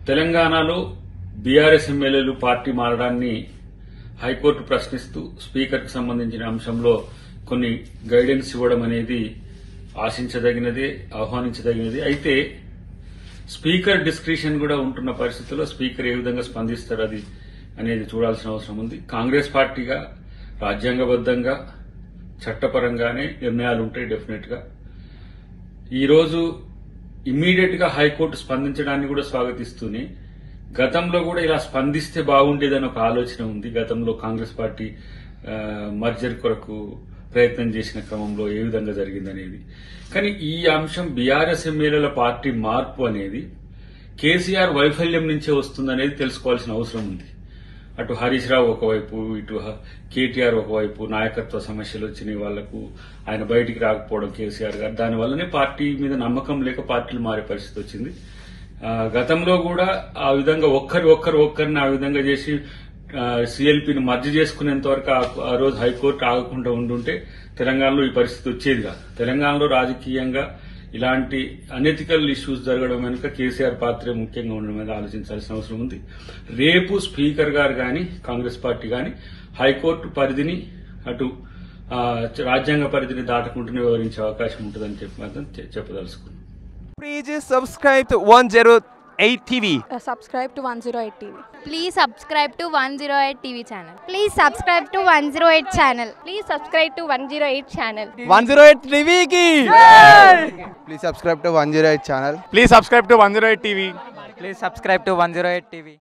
తెలంగాణలో బీఆర్ఎస్ ఎమ్మెల్యేలు party మారడాన్ని high court ప్రశ్నిస్తూ స్పీకర్కు సంబంధించిన అంశంలో కొన్ని గైడెన్స్ ఇవ్వడం అనేది ఆశించదగినదే, ఆహ్వానించదగినది. అయితే స్పీకర్ డిస్క్రిషన్ కూడా ఉంటున్న పరిస్థితుల్లో స్పీకర్ ఏ విధంగా స్పందిస్తారు అది అనేది చూడాల్సిన అవసరం ఉంది. కాంగ్రెస్ పార్టీగా రాజ్యాంగబద్దంగా చట్టపరంగానే నిర్ణయాలు ఉంటాయి. డెఫినెట్ గా ఈరోజు ఇమ్మీడియట్ గా హైకోర్టు స్పందించడాన్ని కూడా స్వాగతిస్తూనే గతంలో కూడా ఇలా స్పందిస్తే బాగుండేదని ఒక ఆలోచన ఉంది. గతంలో కాంగ్రెస్ పార్టీ మర్జర్ కొరకు ప్రయత్నం చేసిన క్రమంలో ఏ విధంగా జరిగిందనేది. కానీ ఈ అంశం బీఆర్ఎస్ ఎమ్మెల్యేల పార్టీ మార్పు అనేది కేసీఆర్ వైఫల్యం నుంచే వస్తుందనేది తెలుసుకోవాల్సిన అవసరం ఉంది. అటు హరీష్ రావు ఒకవైపు, ఇటు కేటీఆర్ ఒకవైపు నాయకత్వ సమస్యలు వచ్చినాయి వాళ్లకు, ఆయన బయటికి రాకపోవడం కేసీఆర్ గారు, దానివల్లనే పార్టీ మీద నమ్మకం లేక పార్టీలు మారే పరిస్థితి వచ్చింది. గతంలో కూడా ఆ విధంగా ఒక్కరిని ఆ విధంగా చేసి సీఎల్పీని మర్జీ చేసుకునేంత వరకు ఆ రోజు హైకోర్టు ఆగకుండా ఉండుంటే తెలంగాణలో ఈ పరిస్థితి వచ్చేది కాదు. తెలంగాణలో రాజకీయంగా ఇలాంటి అనెథికల్ ఇష్యూస్ జరగడం వెనుక కేసీఆర్ పాత్రే ముఖ్యంగా ఉండడం మీద ఆలోచించాల్సిన అవసరం ఉంది. రేపు స్పీకర్ గారు గాని కాంగ్రెస్ పార్టీ గాని హైకోర్టు పరిధిని అటు రాజ్యాంగ పరిధిని దాటకుంటూనే వివరించే అవకాశం ఉంటుందని చెప్పి మాత్రం చెప్పదలుచుకున్నాం. Please subscribe to 108 TV. Subscribe to 108 TV. Please subscribe to 108 TV channel. Please subscribe to 108 channel. Please subscribe to 108 channel. 108 TV ki. Please subscribe to 108 channel. Please subscribe to 108 TV. Please subscribe to 108 TV.